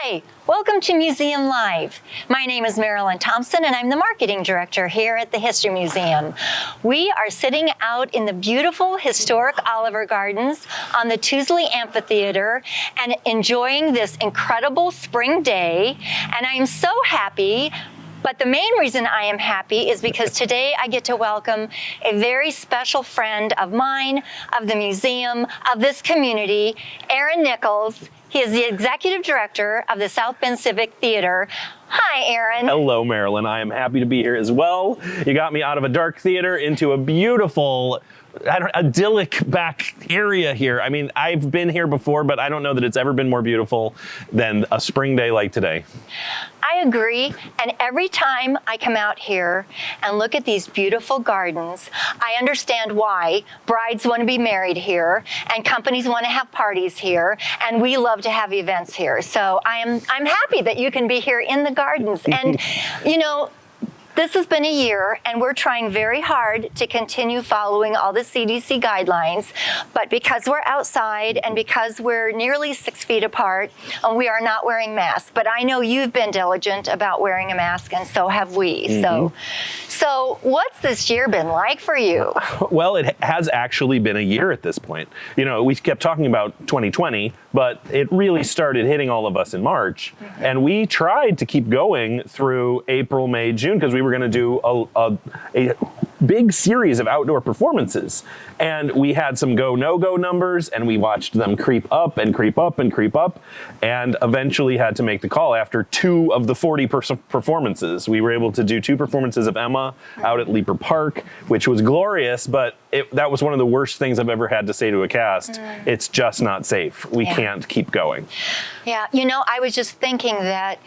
Hi, welcome to Museum Live. My name is Marilyn Thompson and I'm the marketing director here at the History Museum. We are sitting out in the beautiful historic Oliver Gardens on the Tuesley Amphitheater and enjoying this incredible spring day. And I am so happy. But the main reason I am happy is because today I get to welcome a very special friend of mine, of the museum, of this community, Aaron Nichols. He is the executive director of the South Bend Civic Theatre. Hi, Aaron. Hello, Marilyn. I am happy to be here as well. You got me out of a dark theater into a beautiful, idyllic back area here. I mean, I've been here before, but I don't know that it's ever been more beautiful than a spring day like today. I agree, and every time I come out here and look at these beautiful gardens, I understand why brides want to be married here and companies want to have parties here, and we love to have events here. So I'm happy that you can be here in the gardens. And you know, this has been a year, and we're trying very hard to continue following all the CDC guidelines. But because we're outside and because we're nearly 6 feet apart, we are not wearing masks. But I know you've been diligent about wearing a mask, and so have we. So what's this year been like for you? Well, it has actually been a year at this point. You know, we kept talking about 2020, but it really started hitting all of us in March. And we tried to keep going through April, May, June, because we were going to do a big series of outdoor performances. And we had some go, no-go numbers, and we watched them creep up and creep up and creep up, and eventually had to make the call after 2 of the 40 performances. We were able to do 2 performances of Emma out at Leaper Park, which was glorious, but that was one of the worst things I've ever had to say to a cast. It's just not safe. We can't keep going. Yeah, you know, I was just thinking that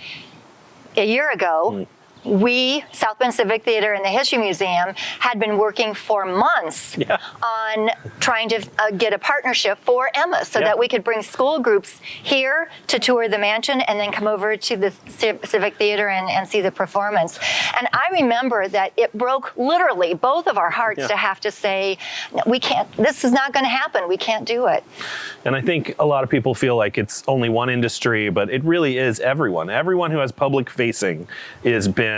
a year ago, we, South Bend Civic Theatre and the History Museum, had been working for months on trying to get a partnership for Emma so that we could bring school groups here to tour the mansion and then come over to the Civic Theatre and see the performance. And I remember that it broke literally both of our hearts to have to say, we can't, this is not going to happen. We can't do it. And I think a lot of people feel like it's only one industry, but it really is everyone. Everyone who has public facing has been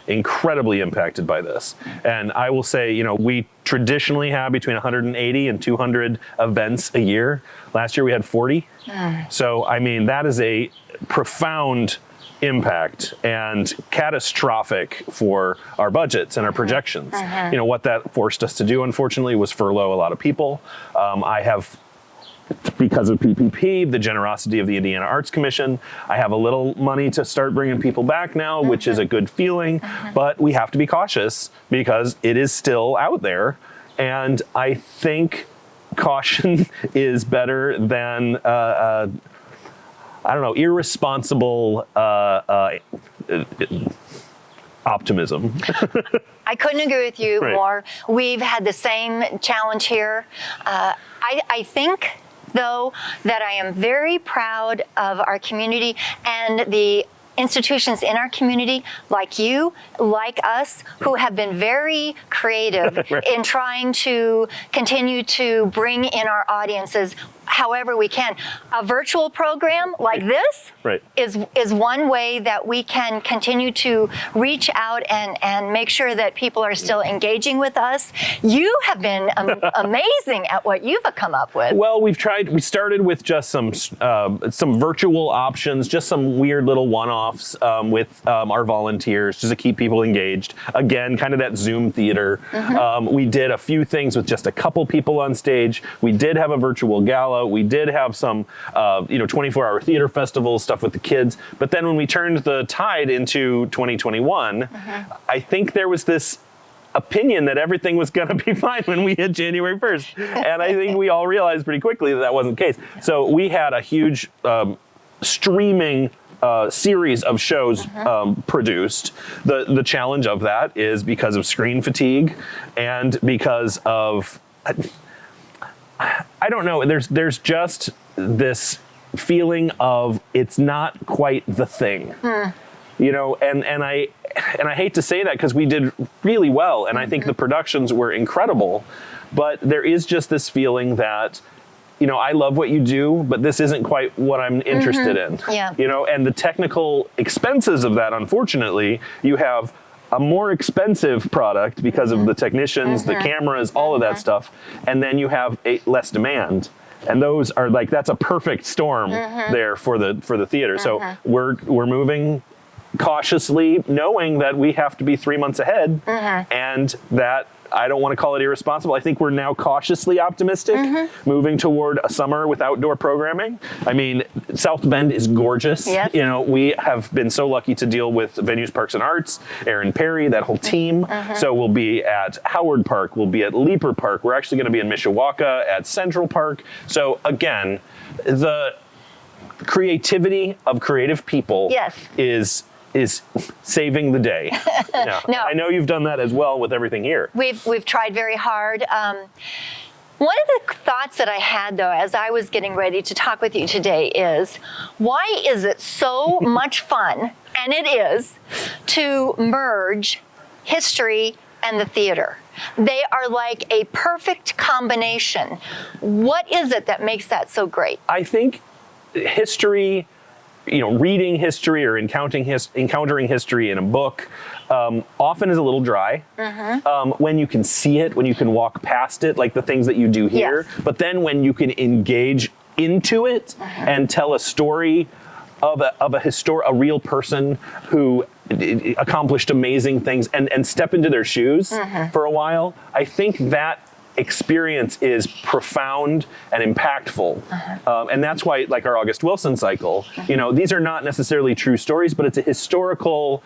incredibly impacted by this. And I will say, you know, we traditionally have between 180 and 200 events a year. Last year we had 40. So, I mean, that is a profound impact and catastrophic for our budgets and our projections. You know, what that forced us to do, unfortunately, was furlough a lot of people. I have, because of PPP, the generosity of the Indiana Arts Commission, I have a little money to start bringing people back now, which is a good feeling, but we have to be cautious because it is still out there. And I think caution is better than, I don't know, irresponsible optimism. I couldn't agree with you more. We've had the same challenge here. I think, though, that I am very proud of our community and the institutions in our community, like you, like us, who have been very creative in trying to continue to bring in our audiences however we can. A virtual program like this is one way that we can continue to reach out and make sure that people are still engaging with us. You have been amazing at what you've come up with. Well, we started with just some virtual options, just some weird little one-offs with our volunteers, just to keep people engaged. Again, kind of that Zoom theater. We did a few things with just a couple people on stage. We did have a virtual gala. We did have some, 24-hour theater festivals, stuff with the kids. But then when we turned the tide into 2021, I think there was this opinion that everything was going to be fine when we hit January 1st. And I think we all realized pretty quickly that wasn't the case. So we had a huge streaming series of shows produced. The challenge of that is because of screen fatigue and because of, I don't know, there's just this feeling of it's not quite the thing. You know, and I hate to say that because we did really well, and I think the productions were incredible, but there is just this feeling that you know, I love what you do, but this isn't quite what I'm interested in. Yeah. You know, and the technical expenses of that, unfortunately, you have a more expensive product because of the technicians, the cameras, all of that stuff, and then you have less demand. And those are like, that's a perfect storm there for the theater. So we're moving cautiously, knowing that we have to be 3 months ahead, and that I don't want to call it irresponsible. I think we're now cautiously optimistic, moving toward a summer with outdoor programming. I mean, South Bend is gorgeous. Yes. You know, we have been so lucky to deal with Venues Parks and Arts, Aaron Perry, that whole team. So we'll be at Howard Park, we'll be at Leaper Park. We're actually going to be in Mishawaka at Central Park. So again, the creativity of creative people is saving the day. Yeah. No. I know you've done that as well with everything here. We've tried very hard. One of the thoughts that I had, though, as I was getting ready to talk with you today is, why is it so much fun, and it is, to merge history and the theater? They are like a perfect combination. What is it that makes that so great? I think history, you know, reading history or encountering history in a book often is a little dry. When you can see it, when you can walk past it, like the things that you do here. Yes. But then when you can engage into it and tell a story of a real person who accomplished amazing things and step into their shoes for a while, I think that experience is profound and impactful. And that's why, like our August Wilson cycle, you know, these are not necessarily true stories, but it's a historical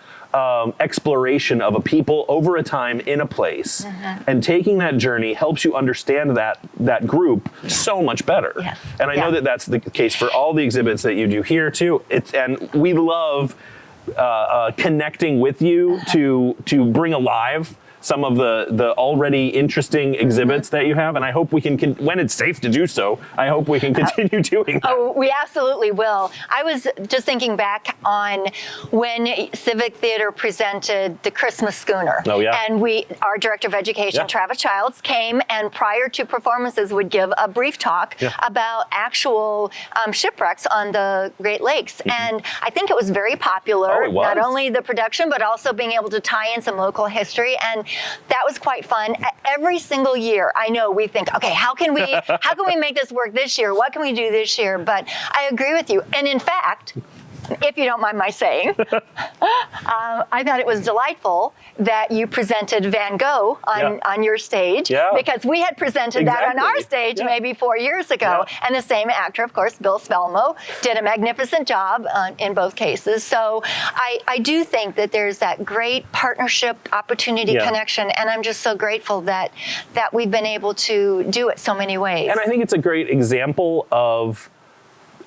exploration of a people over a time in a place. And taking that journey helps you understand that group so much better. Yes. And I know that that's the case for all the exhibits that you do here too. And we love connecting with you to bring alive some of the already interesting exhibits that you have, and I hope we can, when it's safe to do so, I hope we can continue doing that. Oh, we absolutely will. I was just thinking back on when Civic Theater presented the Christmas Schooner. Oh, yeah. And our Director of Education, Travis Childs, came and prior to performances would give a brief talk about actual shipwrecks on the Great Lakes. And I think it was very popular. Oh, it was. Not only the production, but also being able to tie in some local history. And that was quite fun. Every single year, I know we think, okay, how can we make this work this year? What can we do this year? But I agree with you. And in fact, if you don't mind my saying, I thought it was delightful that you presented Van Gogh on your stage, because we had presented that on our stage maybe 4 years ago. And the same actor, of course, Bill Spelmo, did a magnificent job in both cases. So I do think that there's that great partnership opportunity connection, and I'm just so grateful that we've been able to do it so many ways. And I think it's a great example of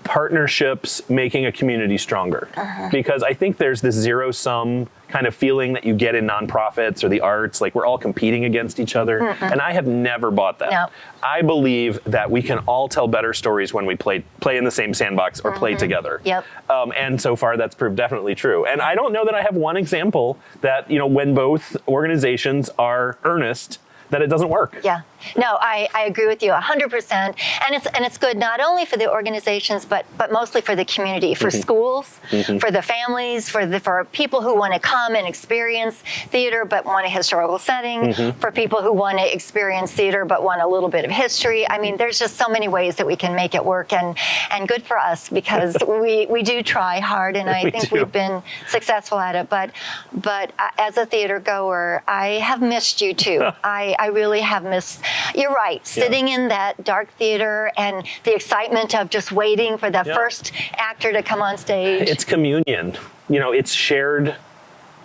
partnerships making a community stronger, because I think there's this zero-sum kind of feeling that you get in nonprofits or the arts, like we're all competing against each other, and I have never bought that. No. I believe that we can all tell better stories when we play in the same sandbox or play together. Yep. And so far that's proved definitely true. And I don't know that I have one example that, you know, when both organizations are earnest, that it doesn't work. Yeah, no, I agree with you 100%. And it's good not only for the organizations, but mostly for the community, for schools, for the families, for people who want to come and experience theater but want a historical setting, for people who want to experience theater but want a little bit of history. I mean, there's just so many ways that we can make it work, and good for us, because we do try hard, and I think we've been successful at it. But as a theater goer, I have missed you too. I really have missed. You're right. Sitting in that dark theater and the excitement of just waiting for the first actor to come on stage. It's communion. You know, it's shared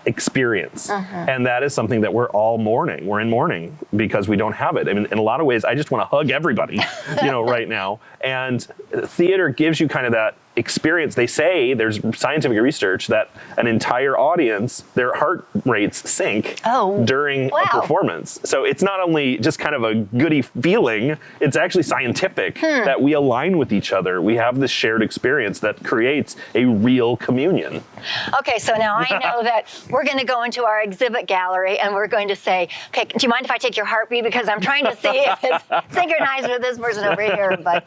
experience. And that is something that we're all mourning. We're in mourning because we don't have it. I mean, in a lot of ways, I just want to hug everybody, you know, right now. And theater gives you kind of that experience, they say there's scientific research that an entire audience, their heart rates sink during a performance. So it's not only just kind of a goody feeling, it's actually scientific that we align with each other. We have this shared experience that creates a real communion. Okay, so now I know that we're going to go into our exhibit gallery and we're going to say, okay, do you mind if I take your heartbeat? Because I'm trying to see if it's synchronized with this person over here. But,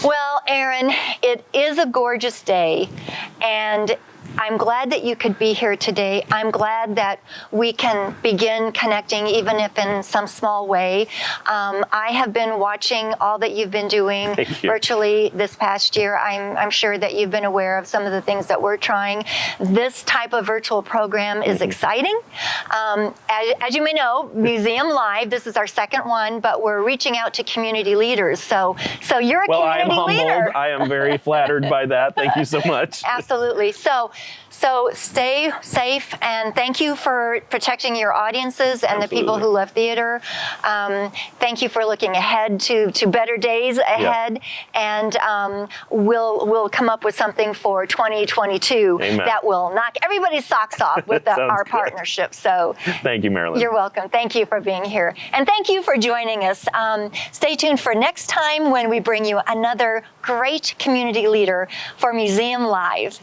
well, Aaron, it is a gorgeous day, and I'm glad that you could be here today. I'm glad that we can begin connecting, even if in some small way. I have been watching all that you've been doing virtually this past year. I'm sure that you've been aware of some of the things that we're trying. This type of virtual program is exciting. As you may know, Museum Live, this is our second one, but we're reaching out to community leaders. So you're a community leader. I am very flattered by that. Thank you so much. Absolutely. So stay safe, and thank you for protecting your audiences and the people who love theater. Thank you for looking ahead to better days ahead, and we'll come up with something for 2022 that will knock everybody's socks off with our partnership. So thank you, Marilyn. You're welcome. Thank you for being here, and thank you for joining us. Stay tuned for next time when we bring you another great community leader for Museum Live.